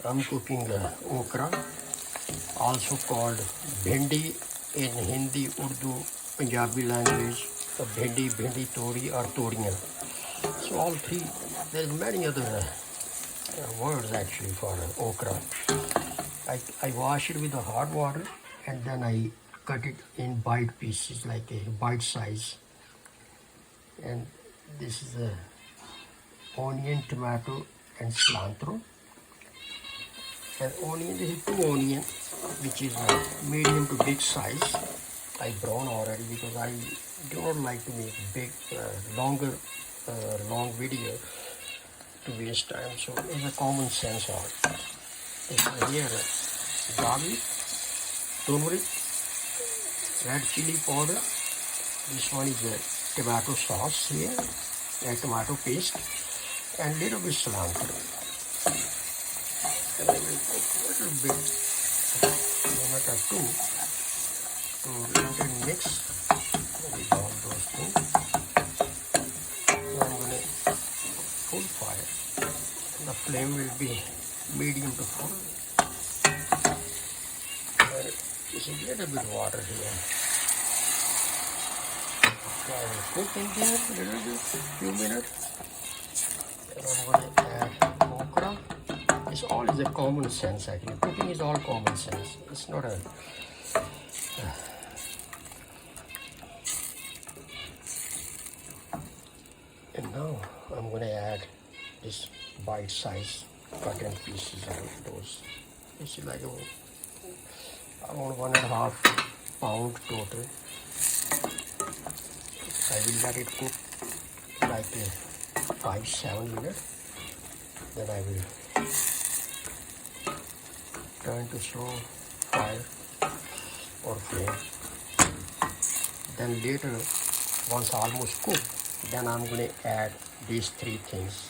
I'm cooking okra, also called Bhindi in Hindi, Urdu, Punjabi language, Bhindi Tory or Toriyan. So all three, there's many other words actually for okra. I wash it with the hot water and then I cut it in bite pieces like a bite size. And this is a onion, tomato and cilantro. And onion, this is 2 onion, which is medium to big size. I brown already because I do not like to make big, long video to waste time. So it's a common sense all. This is here garlic, turmeric, red chili powder. This one is a tomato sauce here, a tomato paste, and little bit cilantro. And I will put a little bit, minute or two, to let it mix with all those things. So I'm going to full fire. And the flame will be medium to full. There's a little bit water here. So I will cook in there a little bit, a few minutes. And I'm going to add okra. This all is a common sense actually. Cooking is all common sense. It's not a... And now I'm going to add this bite size cut in pieces of those. This is like around 1.5 pound total. I will let it cook like 5-7 minutes. Then I will turn to slow fire or flame. Then later, once almost cooked, then I'm going to add these 3 things.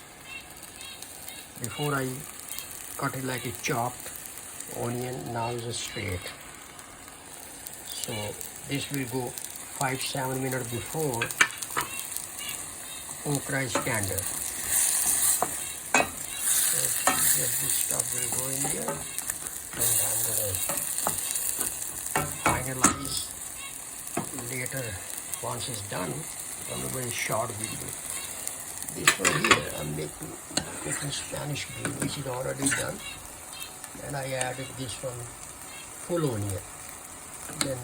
Before I cut it like a chopped onion, now is straight. So this will go 5-7 minutes before okra is tender. So this stuff will go in there, and I'm going to finalize later once it's done. I'm going to short video. This one here I'm making Spanish green, which is already done, and I added this one full onion. Then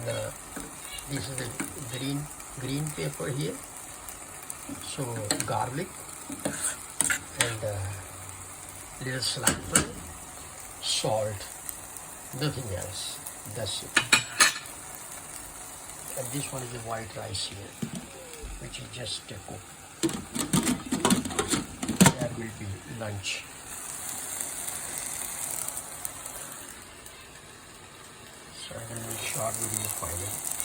this is the green pepper here, so garlic and little cilantro, salt, nothing else. That's it. And this one is the white rice here, which is just cooked. That will be lunch. So I'm going to short video finally.